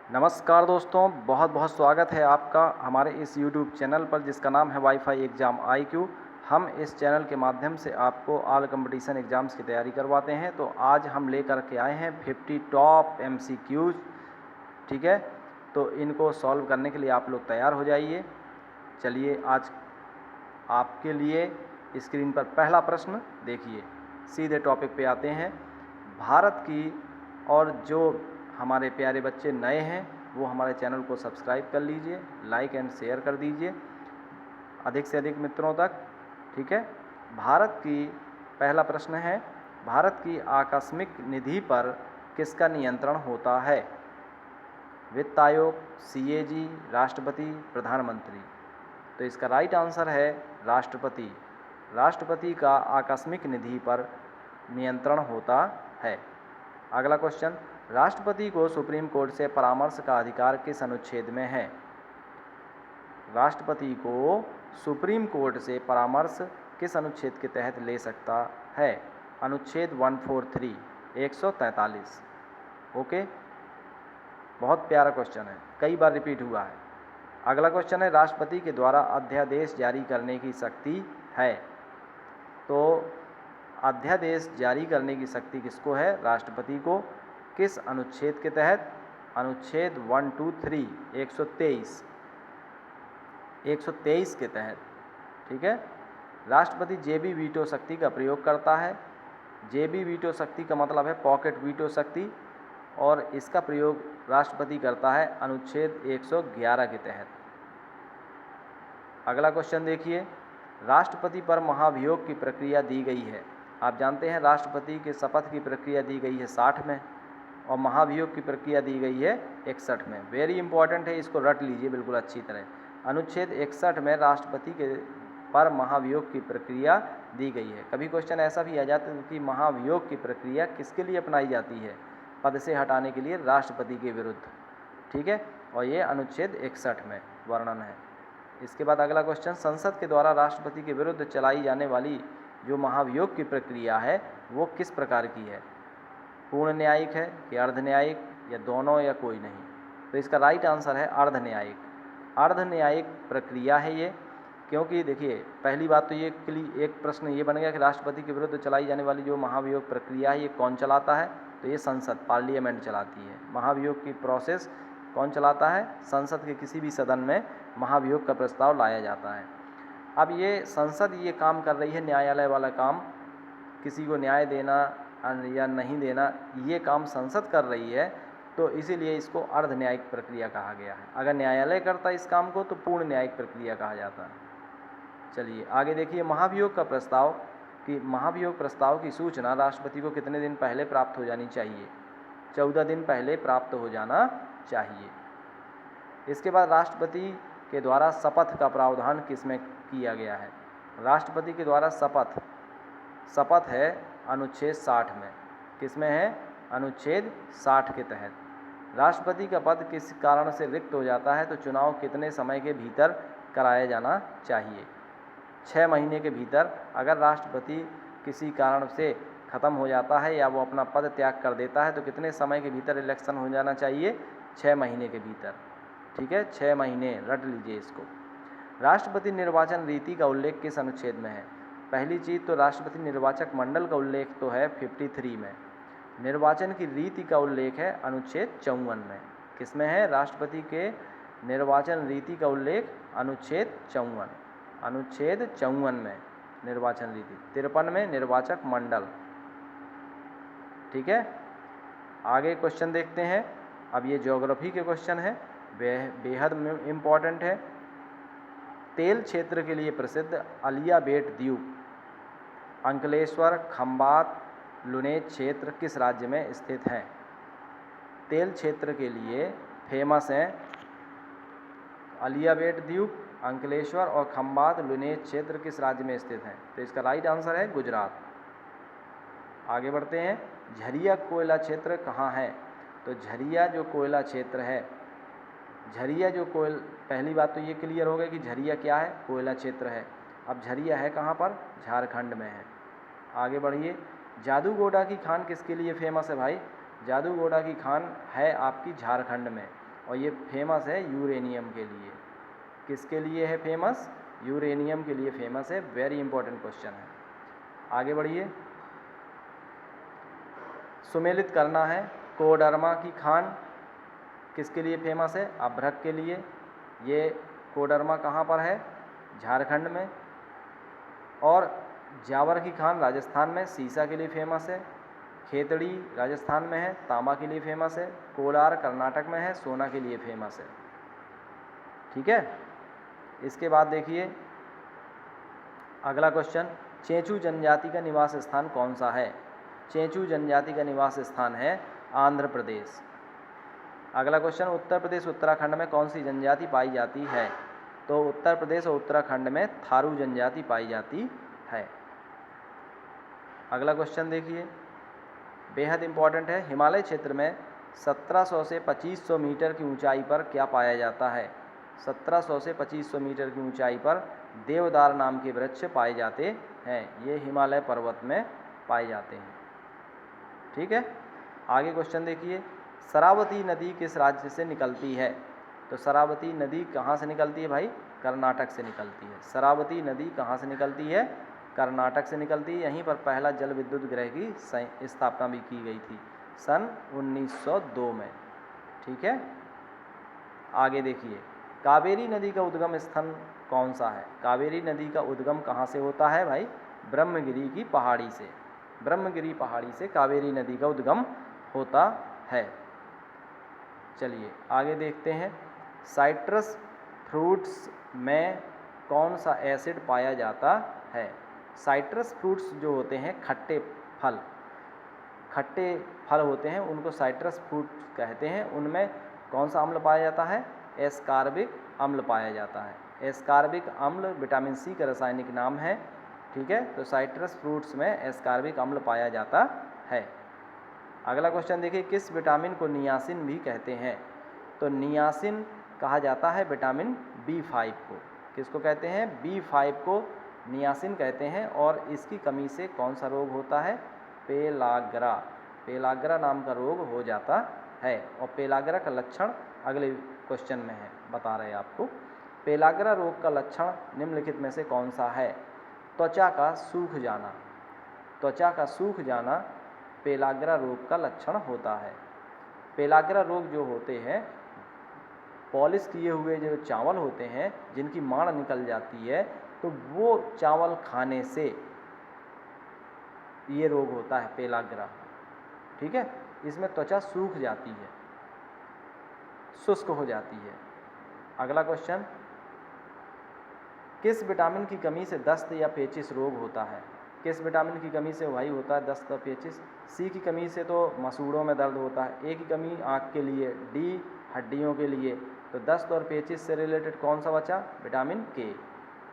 नमस्कार दोस्तों, बहुत बहुत स्वागत है आपका हमारे इस YouTube चैनल पर जिसका नाम है वाईफाई एग्ज़ाम IQ। हम इस चैनल के माध्यम से आपको ऑल कंपटीशन एग्ज़ाम्स की तैयारी करवाते हैं। तो आज हम लेकर के आए हैं 50 टॉप MCQs। ठीक है, तो इनको सॉल्व करने के लिए आप लोग तैयार हो जाइए। चलिए आज आपके लिए स्क्रीन पर पहला प्रश्न देखिए। सीधे टॉपिक पे आते हैं। भारत की और जो हमारे प्यारे बच्चे नए हैं वो हमारे चैनल को सब्सक्राइब कर लीजिए, लाइक एंड शेयर कर दीजिए अधिक से अधिक मित्रों तक। ठीक है, भारत की पहला प्रश्न है, भारत की आकस्मिक निधि पर किसका नियंत्रण होता है? वित्त आयोग, CAG, राष्ट्रपति, प्रधानमंत्री। तो इसका राइट आंसर है राष्ट्रपति। राष्ट्रपति का आकस्मिक निधि पर नियंत्रण होता है। अगला क्वेश्चन, राष्ट्रपति को सुप्रीम कोर्ट से परामर्श का अधिकार किस अनुच्छेद में है? राष्ट्रपति को सुप्रीम कोर्ट से परामर्श किस अनुच्छेद के तहत ले सकता है? अनुच्छेद 143, 143। ओके, बहुत प्यारा क्वेश्चन है, कई बार रिपीट हुआ है। अगला क्वेश्चन है, राष्ट्रपति के द्वारा अध्यादेश जारी करने की शक्ति है? तो अध्यादेश जारी करने की शक्ति किसको है? राष्ट्रपति को। किस अनुच्छेद के तहत? अनुच्छेद 123, 123, 123 के तहत। ठीक है, राष्ट्रपति जेबी वीटो शक्ति का प्रयोग करता है। जेबी वीटो शक्ति का मतलब है पॉकेट वीटो शक्ति, और इसका प्रयोग राष्ट्रपति करता है अनुच्छेद 111 के तहत। अगला क्वेश्चन देखिए, राष्ट्रपति पर महाभियोग की प्रक्रिया दी गई है। आप जानते हैं राष्ट्रपति के शपथ की प्रक्रिया दी गई है 60 में और महाभियोग की प्रक्रिया दी गई है 61 में। वेरी इंपॉर्टेंट है, इसको रट लीजिए बिल्कुल अच्छी तरह। अनुच्छेद 61 में राष्ट्रपति के पर महाभियोग की प्रक्रिया दी गई है। कभी क्वेश्चन ऐसा भी आ जाता है कि महाभियोग की प्रक्रिया किसके लिए अपनाई जाती है? पद से हटाने के लिए राष्ट्रपति के विरुद्ध। ठीक है, और ये अनुच्छेद 61 में वर्णन है। इसके बाद अगला क्वेश्चन, संसद के द्वारा राष्ट्रपति के विरुद्ध चलाई जाने वाली जो महाभियोग की प्रक्रिया है वो किस प्रकार की है? पूर्ण न्यायिक है कि अर्ध न्यायिक, या दोनों, या कोई नहीं? तो इसका राइट आंसर है अर्ध न्यायिक। अर्ध न्यायिक प्रक्रिया है ये, क्योंकि देखिए पहली बात तो ये एक प्रश्न ये बन गया कि राष्ट्रपति के विरुद्ध चलाई जाने वाली जो महाभियोग प्रक्रिया है ये कौन चलाता है? तो ये संसद, पार्लियामेंट चलाती है। महाभियोग की प्रोसेस कौन चलाता है? संसद के किसी भी सदन में महाभियोग का प्रस्ताव लाया जाता है। अब ये संसद ये काम कर रही है, न्यायालय वाला काम, किसी को न्याय देना या नहीं देना, ये काम संसद कर रही है, तो इसीलिए इसको अर्ध न्यायिक प्रक्रिया कहा गया है। अगर न्यायालय करता इस काम को तो पूर्ण न्यायिक प्रक्रिया कहा जाता है। चलिए आगे देखिए, महाभियोग का प्रस्ताव कि महाभियोग प्रस्ताव की सूचना राष्ट्रपति को कितने दिन पहले प्राप्त हो जानी चाहिए? 14 दिन पहले प्राप्त हो जाना चाहिए। इसके बाद राष्ट्रपति के द्वारा शपथ का प्रावधान किसमें किया गया है? राष्ट्रपति के द्वारा शपथ है अनुच्छेद 60 में। किसमें है? अनुच्छेद 60 के तहत। राष्ट्रपति का पद किस कारण से रिक्त हो जाता है? तो चुनाव कितने समय के भीतर कराया जाना चाहिए? 6 महीने के भीतर। अगर राष्ट्रपति किसी कारण से ख़त्म हो जाता है या वो अपना पद त्याग कर देता है तो कितने समय के भीतर इलेक्शन हो जाना चाहिए? 6 महीने के भीतर। ठीक है, 6 महीने, रट लीजिए इसको। राष्ट्रपति निर्वाचन रीति का उल्लेख किस अनुच्छेद में है? पहली चीज़ तो राष्ट्रपति निर्वाचक मंडल का उल्लेख तो है 53 में। निर्वाचन की रीति का उल्लेख है अनुच्छेद 54 में। किसमें है? राष्ट्रपति के निर्वाचन रीति का उल्लेख अनुच्छेद 54, अनुच्छेद 54 में निर्वाचन रीति, 53 में निर्वाचक मंडल। ठीक है, आगे क्वेश्चन देखते हैं। अब ये ज्योग्राफी के क्वेश्चन है, बेहद इम्पॉर्टेंट है। तेल क्षेत्र के लिए प्रसिद्ध अलियाबेट द्वीप अंकलेश्वर, खंबात, लुनेज क्षेत्र किस राज्य में स्थित हैं? तेल क्षेत्र के लिए फेमस हैं अलियाबेट द्वीप, अंकलेश्वर और खंबात, लुनेज क्षेत्र किस राज्य में स्थित हैं? तो इसका राइट आंसर है गुजरात। आगे बढ़ते हैं, झरिया कोयला क्षेत्र कहाँ है? तो झरिया जो कोयला क्षेत्र है, झरिया जो पहली बात तो ये क्लियर हो गई कि झरिया क्या है? कोयला क्षेत्र है। अब झरिया है कहाँ पर? झारखंड में है। आगे बढ़िए, जादूगोड़ा की खान किसके लिए फेमस है भाई? जादूगोड़ा की खान है आपकी झारखंड में। और ये फेमस है यूरेनियम के लिए। किसके लिए है फेमस? यूरेनियम के लिए फेमस है। वेरी इंपॉर्टेंट क्वेश्चन है। आगे बढ़िए। सुमेलित करना है। कोडरमा की खान किसके लिए फेमस है? अभ्रक के लिए। ये कोडरमा कहाँ पर है? झारखंड में। और जावर की खान राजस्थान में सीसा के लिए फेमस है। खेतड़ी राजस्थान में है, तांबा के लिए फेमस है। कोलार कर्नाटक में है, सोना के लिए फेमस है। ठीक है। इसके बाद देखिए अगला क्वेश्चन, चेंचू जनजाति का निवास स्थान कौन सा है? चेंचू जनजाति का निवास स्थान है आंध्र प्रदेश। अगला क्वेश्चन, उत्तर प्रदेश उत्तराखंड में कौन सी जनजाति पाई जाती है? तो उत्तर प्रदेश और उत्तराखंड में थारू जनजाति पाई जाती है। अगला क्वेश्चन देखिए, बेहद इंपॉर्टेंट है। हिमालय क्षेत्र में 1700 से 2500 मीटर की ऊंचाई पर क्या पाया जाता है? 1700 से 2500 मीटर की ऊंचाई पर देवदार नाम के वृक्ष पाए जाते हैं। ये हिमालय पर्वत में पाए जाते हैं। ठीक है। आगे क्वेश्चन देखिए, शरावती नदी किस राज्य से निकलती है? तो शरावती नदी कहाँ से निकलती है भाई? कर्नाटक से निकलती है। शरावती नदी कहाँ से निकलती है? कर्नाटक से निकलती है। यहीं पर पहला जल विद्युत गृह की स्थापना भी की गई थी सन 1902 में। ठीक है। आगे देखिए, कावेरी नदी का उद्गम स्थान कौन सा है? कावेरी नदी का उद्गम कहाँ से होता है भाई? ब्रह्मगिरी की पहाड़ी से। ब्रह्मगिरी पहाड़ी से कावेरी नदी का उद्गम होता है। चलिए आगे देखते हैं, साइट्रस फ्रूट्स में कौन सा एसिड पाया जाता है? साइट्रस फ्रूट्स जो होते हैं खट्टे फल होते हैं, उनको साइट्रस फ्रूट कहते हैं। उनमें कौन सा अम्ल पाया जाता है? एस्कार्बिक अम्ल पाया जाता है। एस्कार्बिक अम्ल विटामिन सी का रासायनिक नाम है। ठीक है। तो साइट्रस फ्रूट्स में एस्कार्बिक अम्ल पाया जाता है। अगला क्वेश्चन देखिए, किस विटामिन को नियासिन भी कहते हैं? तो नियासिन कहा जाता है विटामिन B5 को। किसको कहते हैं? B5 को नियासिन कहते हैं। और इसकी कमी से कौन सा रोग होता है? पेलाग्रा। पेलाग्रा नाम का रोग हो जाता है। और पेलाग्रा का लक्षण अगले क्वेश्चन में है, बता रहे हैं आपको। पेलाग्रा रोग का लक्षण निम्नलिखित में से कौन सा है? त्वचा का सूख जाना। त्वचा का सूख जाना पेलाग्रा रोग का लक्षण होता है। पेलाग्रा रोग जो होते हैं, पॉलिश किए हुए जो चावल होते हैं जिनकी माड़ निकल जाती है, तो वो चावल खाने से ये रोग होता है पेलाग्रा। ठीक है। इसमें त्वचा सूख जाती है, शुष्क हो जाती है। अगला क्वेश्चन, किस विटामिन की कमी से दस्त या पेचिश रोग होता है? किस विटामिन की कमी से भाई होता है दस्त और पेचिश? सी की कमी से तो मसूड़ों में दर्द होता है। ए की कमी आँख के लिए, डी हड्डियों के लिए। तो दस्त और पेचिश से रिलेटेड कौन सा बचा? विटामिन के।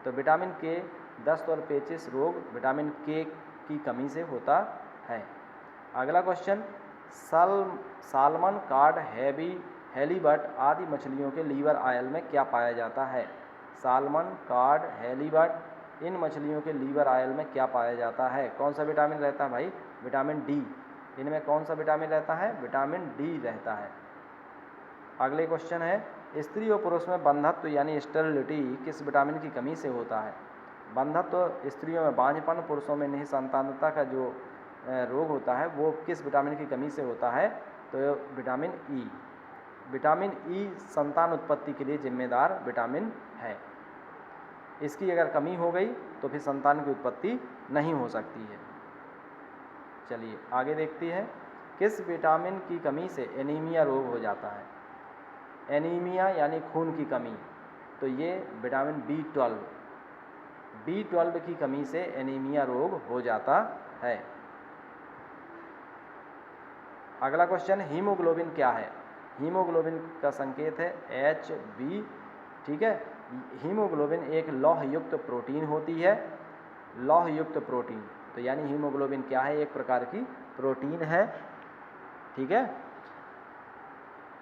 तो विटामिन के दस्त और पेचिश रोग विटामिन के की कमी से होता है। अगला क्वेश्चन, सालमन, कार्ड, हेलीबट आदि मछलियों के लीवर ऑयल में क्या पाया जाता है? सालमन, कार्ड, हेलीबट इन मछलियों के लीवर ऑयल में क्या पाया जाता है? कौन सा विटामिन रहता है भाई? Vitamin D. इनमें कौन सा विटामिन रहता है? विटामिन डी रहता है। अगले क्वेश्चन है, स्त्री और पुरुष में बंधत्व यानी स्टेरिलिटी किस विटामिन की कमी से होता है? बंधत्व स्त्रियों में बांझपन, पुरुषों में निसंतानता का जो रोग होता है वो किस विटामिन की कमी से होता है? तो विटामिन ई। विटामिन ई संतान उत्पत्ति के लिए जिम्मेदार विटामिन है। इसकी अगर कमी हो गई तो फिर संतान की उत्पत्ति नहीं हो सकती है। चलिए आगे देखते हैं, किस विटामिन की कमी से एनीमिया रोग हो जाता है? एनीमिया यानी खून की कमी, तो ये विटामिन B12 की कमी से एनीमिया रोग हो जाता है। अगला क्वेश्चन, हीमोग्लोबिन क्या है? हीमोग्लोबिन का संकेत है Hb। ठीक है। हीमोग्लोबिन एक लौह युक्त प्रोटीन होती है। लौह युक्त प्रोटीन, तो यानी हीमोग्लोबिन क्या है? एक प्रकार की प्रोटीन है। ठीक है।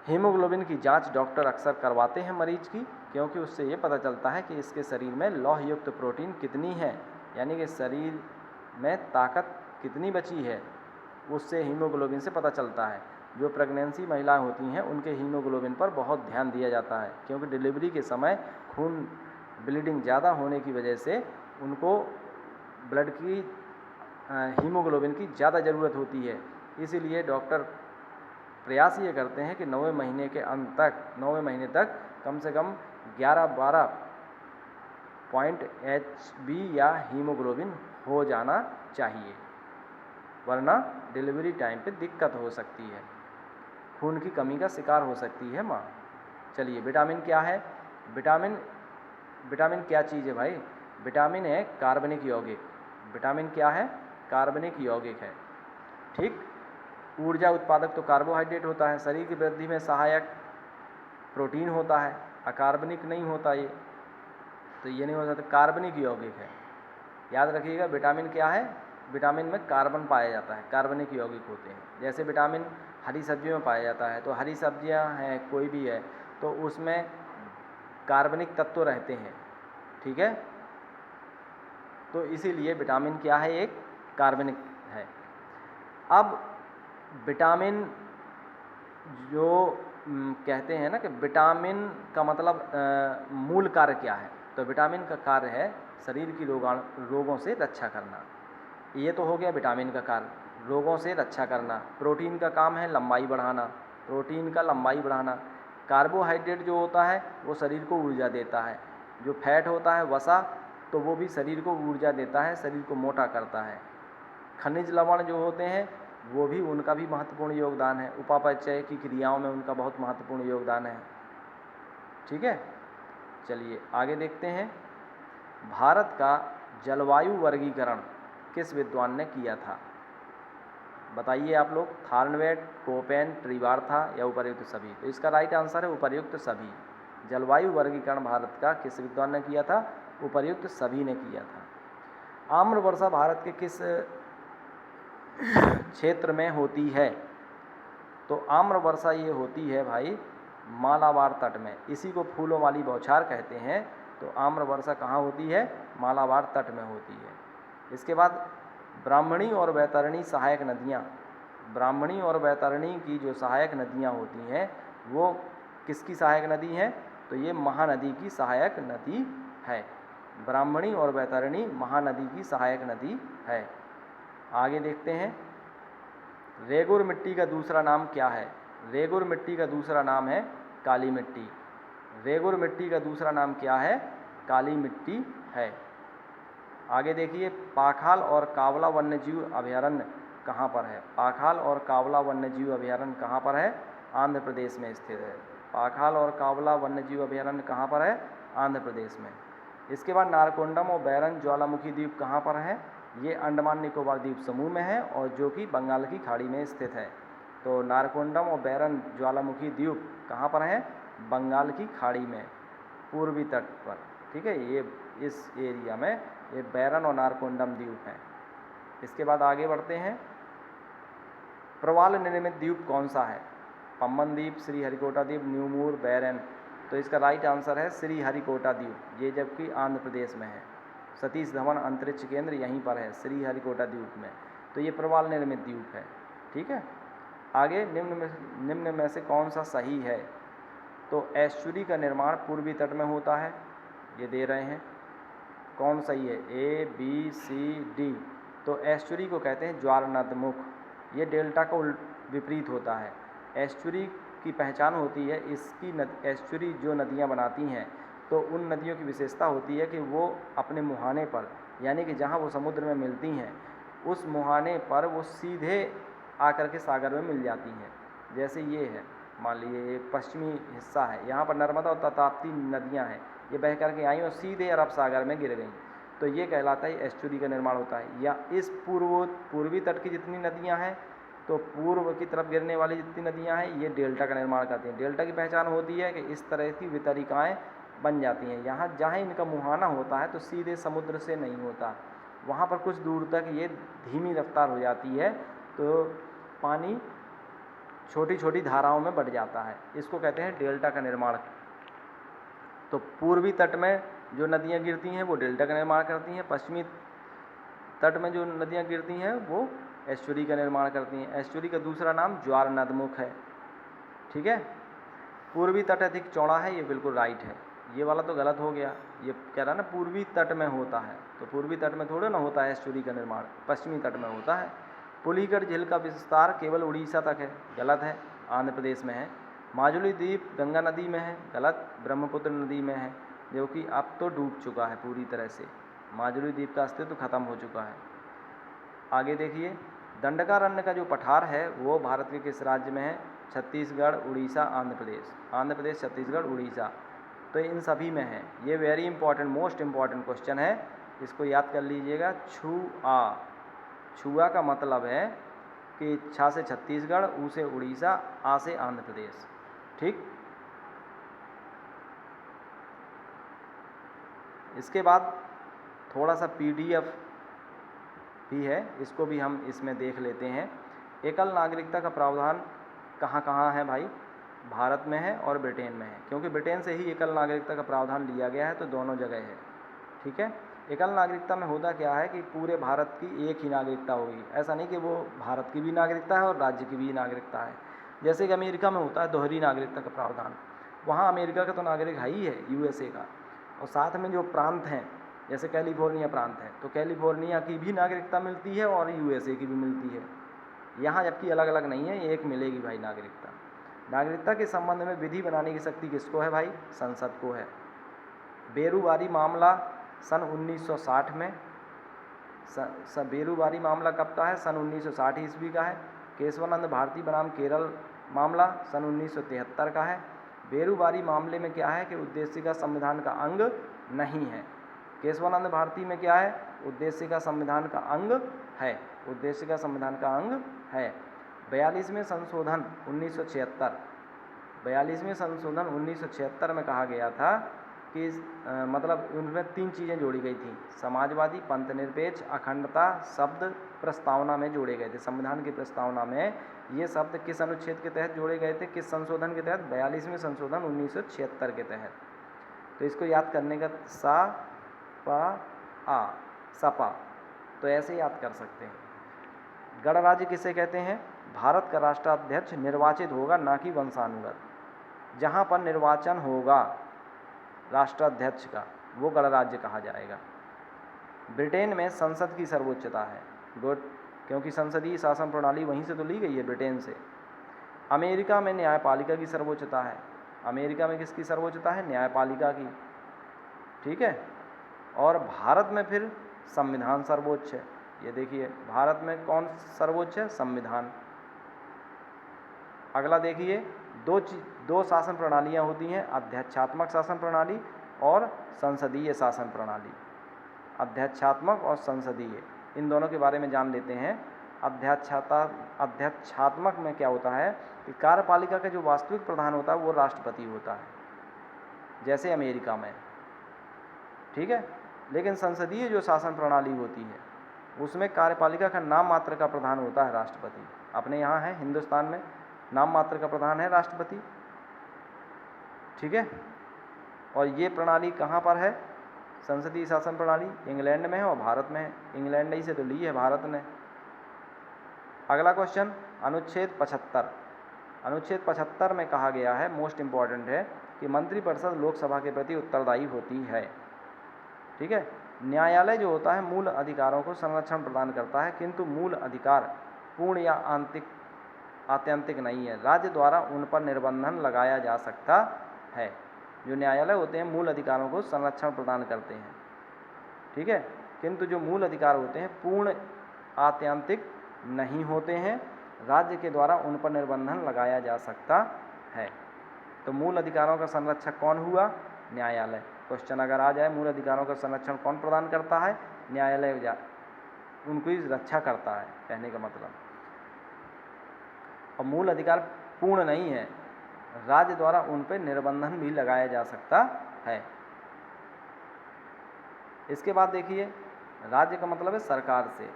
हीमोग्लोबिन की जांच डॉक्टर अक्सर करवाते हैं मरीज की, क्योंकि उससे ये पता चलता है कि इसके शरीर में लौह युक्त प्रोटीन कितनी है, यानी कि शरीर में ताकत कितनी बची है, उससे हीमोग्लोबिन से पता चलता है। जो प्रेगनेंसी महिलाएं होती हैं उनके हीमोग्लोबिन पर बहुत ध्यान दिया जाता है, क्योंकि डिलीवरी के समय खून ब्लीडिंग ज़्यादा होने की वजह से उनको ब्लड की हीमोग्लोबिन की ज़्यादा ज़रूरत होती है। इसीलिए डॉक्टर प्रयास ये करते हैं कि 9वें महीने के अंत तक 9वें महीने तक कम से कम 11-12 पॉइंट HB या हीमोग्लोबिन हो जाना चाहिए, वरना डिलीवरी टाइम पे दिक्कत हो सकती है, खून की कमी का शिकार हो सकती है माँ। चलिए, विटामिन क्या है? विटामिन क्या चीज़ है भाई? विटामिन है कार्बनिक यौगिक। विटामिन क्या है? कार्बनिक यौगिक है। ठीक। ऊर्जा उत्पादक तो कार्बोहाइड्रेट होता है, शरीर की वृद्धि में सहायक प्रोटीन होता है, अकार्बनिक नहीं होता ये, तो ये नहीं हो सकता, कार्बनिक यौगिक है। याद रखिएगा, विटामिन क्या है? विटामिन में कार्बन पाया जाता है, कार्बनिक यौगिक होते हैं। जैसे विटामिन हरी सब्जियों में पाया जाता है, तो हरी सब्जियां हैं कोई भी है तो उसमें कार्बनिक तत्व रहते हैं, ठीक है। तो इसीलिए विटामिन क्या है? एक कार्बनिक है। अब विटामिन जो कहते हैं ना कि विटामिन का मतलब मूल कार्य क्या है, तो विटामिन का कार्य है शरीर की रोगों से रक्षा करना। ये तो हो गया विटामिन का कार्य, रोगों से रक्षा करना। प्रोटीन का काम है लंबाई बढ़ाना, प्रोटीन का लंबाई बढ़ाना। कार्बोहाइड्रेट जो होता है वो शरीर को ऊर्जा देता है, जो फैट होता है वसा, तो वो भी शरीर को ऊर्जा देता है, शरीर को मोटा करता है। खनिज लवण जो होते हैं वो भी, उनका भी महत्वपूर्ण योगदान है, उपापचय की क्रियाओं में उनका बहुत महत्वपूर्ण योगदान है, ठीक है। चलिए आगे देखते हैं। भारत का जलवायु वर्गीकरण किस विद्वान ने किया था? बताइए आप लोग, थार्नवेट, कोपेन, ट्रिवार्था या उपर्युक्त सभी? तो इसका राइट आंसर है उपर्युक्त सभी। जलवायु वर्गीकरण भारत का किस विद्वान ने किया था? उपर्युक्त सभी ने किया था। आम्र वर्षा भारत के किस क्षेत्र में होती है? तो आम्र वर्षा ये होती है भाई मालाबार तट में, इसी को फूलों वाली बौछार कहते हैं। तो आम्र वर्षा कहाँ होती है? मालाबार तट में होती है। इसके बाद ब्राह्मणी और वैतरणी सहायक नदियाँ, ब्राह्मणी और वैतरणी की जो सहायक नदियाँ होती हैं वो किसकी सहायक नदी हैं? तो ये महानदी की सहायक नदी है। ब्राह्मणी और वैतरणी महानदी की सहायक नदी है। आगे देखते हैं, रेगुर मिट्टी का दूसरा नाम क्या है? रेगुर मिट्टी का दूसरा नाम है काली मिट्टी। रेगुर मिट्टी का दूसरा नाम क्या है? काली मिट्टी है। आगे देखिए, पाखाल और कावला वन्यजीव अभयारण्य कहाँ पर है? पाखाल और कावला वन्यजीव अभयारण्य कहाँ पर है? आंध्र प्रदेश में स्थित है। पाखाल और कावला वन्यजीव अभयारण्य कहाँ पर है? आंध्र प्रदेश में। इसके बाद नारकोंडम और बैरन ज्वालामुखी द्वीप कहाँ पर है? ये अंडमान निकोबार द्वीप समूह में है और जो कि बंगाल की खाड़ी में स्थित है। तो नारकोंडम और बैरन ज्वालामुखी द्वीप कहाँ पर हैं? बंगाल की खाड़ी में, पूर्वी तट पर, ठीक है। ये इस एरिया में ये बैरन और नारकोंडम द्वीप हैं। इसके बाद आगे बढ़ते हैं, प्रवाल निर्मित द्वीप कौन सा है? पम्बन द्वीप, श्रीहरिकोटा द्वीप, न्यूमूर, बैरन? तो इसका राइट आंसर है श्रीहरिकोटा द्वीप, ये जबकि आंध्र प्रदेश में है। सतीश धवन अंतरिक्ष केंद्र यहीं पर है, श्रीहरिकोटा द्वीप में। तो ये प्रवाल निर्मित द्वीप है, ठीक है। आगे, निम्न में से कौन सा सही है? तो एस्चुरी का निर्माण पूर्वी तट में होता है, ये दे रहे हैं। कौन सही है? A, B, C, D? तो एस्चुरी को कहते हैं ज्वारनदमुख, ये डेल्टा का विपरीत होता है। एस्चुरी की पहचान होती है इसकी एस्चुरी जो नदियाँ बनाती हैं तो उन नदियों की विशेषता होती है कि वो अपने मुहाने पर, यानी कि जहाँ वो समुद्र में मिलती हैं उस मुहाने पर वो सीधे आकर के सागर में मिल जाती हैं। जैसे ये है, मान लीजिए ये पश्चिमी हिस्सा है, यहाँ पर नर्मदा और ताप्ती नदियाँ हैं, ये बह करके आई और सीधे अरब सागर में गिर गई, तो ये कहलाता है एस्चुरी का निर्माण होता है। या इस पूर्वी तट की जितनी नदियाँ हैं तो पूर्व की तरफ गिरने वाली जितनी नदियाँ हैं ये डेल्टा का निर्माण करती हैं। डेल्टा की पहचान होती है कि इस तरह की वितरिकाएँ बन जाती हैं, यहाँ जहाँ इनका मुहाना होता है तो सीधे समुद्र से नहीं होता, वहाँ पर कुछ दूर तक ये धीमी रफ्तार हो जाती है, तो पानी छोटी छोटी धाराओं में बढ़ जाता है, इसको कहते हैं डेल्टा का निर्माण। तो पूर्वी तट में जो नदियाँ गिरती हैं वो डेल्टा का निर्माण करती हैं, पश्चिमी तट में जो नदियाँ गिरती हैं वो एस्चुरी का निर्माण करती हैं। एस्चुरी का दूसरा नाम ज्वार नदमुख है। ठीक है, पूर्वी तट अधिक चौड़ा है, ये बिल्कुल राइट है। ये वाला तो गलत हो गया, ये कह रहा है ना पूर्वी तट में होता है, तो पूर्वी तट में थोड़े ना होता है एस्चुरी का निर्माण, पश्चिमी तट में होता है। पुलिगढ़ झील का विस्तार केवल उड़ीसा तक है, गलत है, आंध्र प्रदेश में है। माजुली द्वीप गंगा नदी में है, गलत, ब्रह्मपुत्र नदी में है, जो कि अब तो डूब चुका है पूरी तरह से। माजुली द्वीप का अस्तित्व खत्म हो चुका है। आगे देखिए, दंडकारण्य का जो पठार है वो भारत के किस राज्य में है? छत्तीसगढ़, उड़ीसा, आंध्र प्रदेश। आंध्र प्रदेश, छत्तीसगढ़, उड़ीसा, तो इन सभी में है। ये very important, most important question है, इसको याद कर लीजिएगा। छुआ, छुआ का मतलब है कि छा से छत्तीसगढ़, ऊ से उड़ीसा, आ से आंध्र प्रदेश। ठीक, इसके बाद थोड़ा सा पीडीएफ भी है, इसको भी हम इसमें देख लेते हैं। एकल नागरिकता का प्रावधान कहाँ कहाँ है भाई? भारत में है और ब्रिटेन में है, क्योंकि ब्रिटेन से ही एकल नागरिकता का प्रावधान लिया गया है, तो दोनों जगह है। ठीक है, एकल नागरिकता में होता क्या है कि पूरे भारत की एक ही नागरिकता होगी, ऐसा नहीं कि वो भारत की भी नागरिकता है और राज्य की भी नागरिकता है। जैसे कि अमेरिका में होता है दोहरी नागरिकता का प्रावधान, वहाँ अमेरिका का तो नागरिक है ही है, यूएसए का, और साथ में जो प्रांत हैं जैसे कैलिफोर्निया प्रांत है, तो कैलिफोर्निया की भी नागरिकता मिलती है और यूएसए की भी मिलती है। यहाँ जबकि अलग अलग नहीं है, एक मिलेगी भाई नागरिकता। नागरिकता के संबंध में विधि बनाने की शक्ति किसको है भाई? संसद को है। बेरूबारी मामला सन 1960 में, बेरूबारी मामला कब का है? सन 1960 ईस्वी का है। केशवानंद भारती बनाम केरल मामला सन 1973 का है। बेरूबारी मामले में क्या है कि उद्देश्य का संविधान का अंग नहीं है। केशवानंद भारती में क्या है? उद्देश्य का संविधान का अंग है, उद्देश्य का संविधान का अंग है। 42वें संशोधन 1976, 42वें संशोधन 1976 में कहा गया था कि मतलब उनमें 3 चीज़ें जोड़ी गई थी, समाजवादी, पंथ निरपेक्ष, अखंडता शब्द प्रस्तावना में जोड़े गए थे। संविधान की प्रस्तावना में ये शब्द किस अनुच्छेद के तहत जोड़े गए थे? किस संशोधन के तहत? 42वें संशोधन 1976 के तहत। तो इसको याद करने का सा पा आ, सपा, तो ऐसे याद कर सकते हैं। गणराज्य किसे कहते हैं? भारत का राष्ट्राध्यक्ष निर्वाचित होगा, ना कि वंशानुगत। जहाँ पर निर्वाचन होगा राष्ट्राध्यक्ष का, वो गणराज्य कहा जाएगा। ब्रिटेन में संसद की सर्वोच्चता है, गुड, क्योंकि संसदीय शासन प्रणाली वहीं से तो ली गई है, ब्रिटेन से। अमेरिका में न्यायपालिका की सर्वोच्चता है। अमेरिका में किसकी सर्वोच्चता है? न्यायपालिका की। ठीक है, और भारत में फिर संविधान सर्वोच्च है। ये देखिए, भारत में कौन सर्वोच्च है? संविधान। अगला देखिए, दो शासन प्रणालियाँ होती हैं, अध्यक्षात्मक शासन प्रणाली और संसदीय शासन प्रणाली। अध्यक्षात्मक और संसदीय, इन दोनों के बारे में जान लेते हैं। अध्यक्षात्मक में क्या होता है कि कार्यपालिका का जो वास्तविक प्रधान होता है वो राष्ट्रपति होता है, जैसे अमेरिका में। ठीक है, लेकिन संसदीय जो शासन प्रणाली होती है उसमें कार्यपालिका का नाम मात्र का प्रधान होता है राष्ट्रपति। अपने यहाँ है हिंदुस्तान में नाम मात्र का प्रधान है राष्ट्रपति। ठीक है, और ये प्रणाली कहाँ पर है? संसदीय शासन प्रणाली इंग्लैंड में है और भारत में है। इंग्लैंड ही से तो ली है भारत ने। अगला क्वेश्चन, अनुच्छेद 75। अनुच्छेद 75 में कहा गया है, मोस्ट इम्पॉर्टेंट है, कि मंत्रिपरिषद लोकसभा के प्रति उत्तरदायी होती है। ठीक है, न्यायालय जो होता है मूल अधिकारों को संरक्षण प्रदान करता है, किंतु मूल अधिकार पूर्ण या आत्यंतिक नहीं है। राज्य द्वारा उन पर निर्बंधन लगाया जा सकता है। जो न्यायालय होते हैं मूल अधिकारों को संरक्षण प्रदान करते हैं। ठीक है, किंतु जो मूल अधिकार होते हैं पूर्ण आत्यंतिक नहीं होते हैं, राज्य के द्वारा उन पर निर्बंधन लगाया जा सकता है। तो मूल अधिकारों का संरक्षक कौन हुआ? न्यायालय। क्वेश्चन अगर आ जाए मूल अधिकारों का संरक्षण कौन प्रदान करता है? न्यायालय उनकी रक्षा करता है, कहने का मतलब। और मूल अधिकार पूर्ण नहीं है, राज्य द्वारा उन पर निर्बंधन भी लगाया जा सकता है। इसके बाद देखिए, राज्य का मतलब है सरकार से,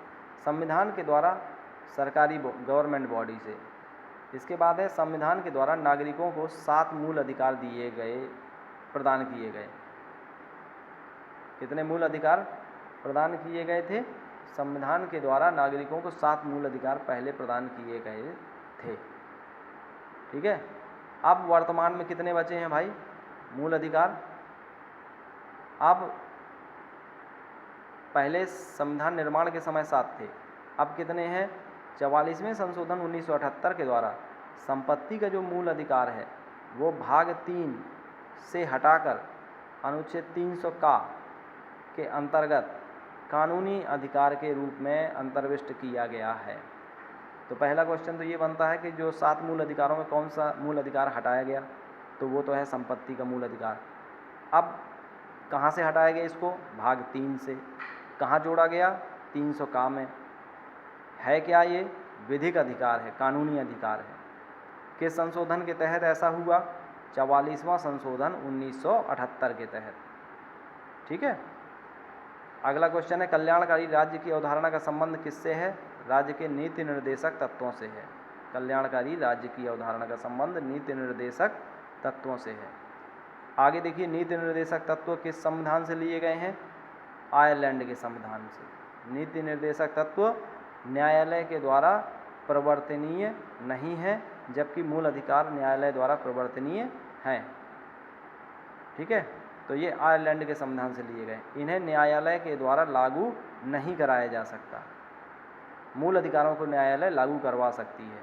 संविधान के द्वारा सरकारी गवर्नमेंट बॉडी से। इसके बाद है संविधान के द्वारा नागरिकों को 7 मूल अधिकार दिए गए, प्रदान किए गए। कितने मूल अधिकार प्रदान किए गए थे? संविधान के द्वारा नागरिकों को 7 मूल अधिकार पहले प्रदान किए गए थे। ठीक है, अब वर्तमान में कितने बचे हैं भाई मूल अधिकार? अब पहले संविधान निर्माण के समय 7 थे, अब कितने हैं? 44वें संशोधन 1978 के द्वारा संपत्ति का जो मूल अधिकार है वो भाग 3 से हटाकर अनुच्छेद 300 का के अंतर्गत कानूनी अधिकार के रूप में अंतर्विष्ट किया गया है। तो पहला क्वेश्चन तो ये बनता है कि जो 7 मूल अधिकारों में कौन सा मूल अधिकार हटाया गया? तो वो तो है संपत्ति का मूल अधिकार। अब कहाँ से हटाया गया इसको? भाग 3 से। कहाँ जोड़ा गया? 300 का में। है क्या ये? विधिक अधिकार है, कानूनी अधिकार है। किस संशोधन के तहत ऐसा हुआ? 44वां संशोधन 1978 के तहत। ठीक है, अगला क्वेश्चन है कल्याणकारी राज्य की अवधारणा का संबंध किससे है? राज्य के नीति निर्देशक तत्वों से है। कल्याणकारी राज्य की अवधारणा का संबंध नीति निर्देशक तत्वों से है। आगे देखिए, नीति निर्देशक तत्व किस संविधान से लिए गए हैं? आयरलैंड के संविधान से। नीति निर्देशक तत्व न्यायालय के द्वारा प्रवर्तनीय नहीं है, जबकि मूल अधिकार न्यायालय द्वारा प्रवर्तनीय हैं। ठीक है, तो ये आयरलैंड के संविधान से लिए गए। इन्हें न्यायालय के द्वारा लागू नहीं कराया जा सकता। मूल अधिकारों को न्यायालय लागू करवा सकती है।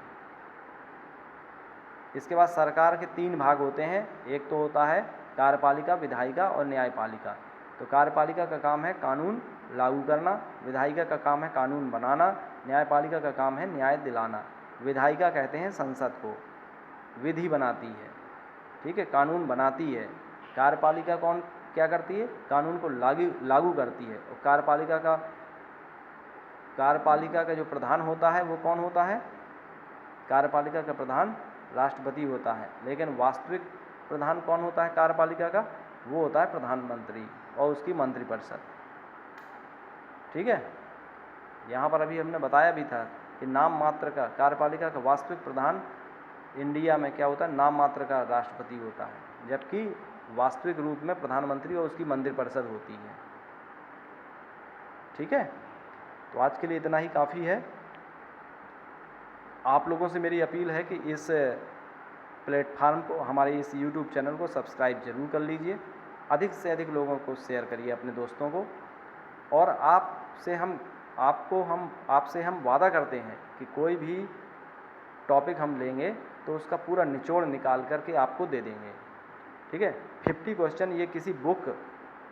इसके बाद सरकार के 3 भाग होते हैं। एक तो होता है कार्यपालिका, विधायिका और न्यायपालिका। तो कार्यपालिका का काम है कानून लागू करना, विधायिका का काम है कानून बनाना, न्यायपालिका का काम है न्याय दिलाना। विधायिका कहते हैं संसद को, विधि बनाती है। ठीक है, कानून बनाती है। कार्यपालिका कौन क्या करती है? कानून को लागू करती है। और कार्यपालिका का जो प्रधान होता है वो कौन होता है? कार्यपालिका का प्रधान राष्ट्रपति होता है, लेकिन वास्तविक प्रधान कौन होता है कार्यपालिका का? वो होता है प्रधानमंत्री और उसकी मंत्रिपरिषद। ठीक है, यहाँ पर अभी हमने बताया भी था कि नाम मात्र का कार्यपालिका का वास्तविक प्रधान इंडिया में क्या होता है? नाम मात्र का राष्ट्रपति होता है, जबकि वास्तविक रूप में प्रधानमंत्री और उसकी मंत्रिपरिषद होती है। ठीक है, तो आज के लिए इतना ही काफ़ी है। आप लोगों से मेरी अपील है कि इस प्लेटफार्म को, हमारे इस YouTube चैनल को सब्सक्राइब जरूर कर लीजिए। अधिक से अधिक लोगों को शेयर करिए अपने दोस्तों को। और आपसे हम वादा करते हैं कि कोई भी टॉपिक हम लेंगे तो उसका पूरा निचोड़ निकाल करके आपको दे देंगे। ठीक है, 50 क्वेश्चन ये किसी बुक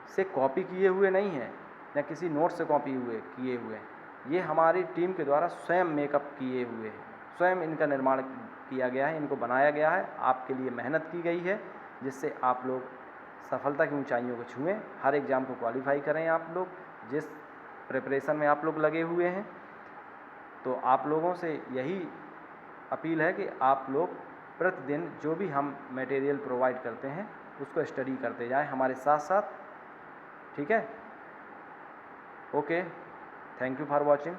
से कॉपी किए हुए नहीं हैं, न किसी नोट से कॉपी किए हुए हैं। ये हमारी टीम के द्वारा स्वयं मेकअप किए हुए हैं, स्वयं इनका निर्माण किया गया है, इनको बनाया गया है, आपके लिए मेहनत की गई है, जिससे आप लोग सफलता की ऊंचाइयों को छुएं, हर एग्ज़ाम को क्वालिफाई करें। आप लोग जिस प्रिपरेशन में आप लोग लगे हुए हैं, तो आप लोगों से यही अपील है कि आप लोग प्रतिदिन जो भी हम मटेरियल प्रोवाइड करते हैं उसको स्टडी करते जाएं हमारे साथ साथ। ठीक है, okay, thank you for watching.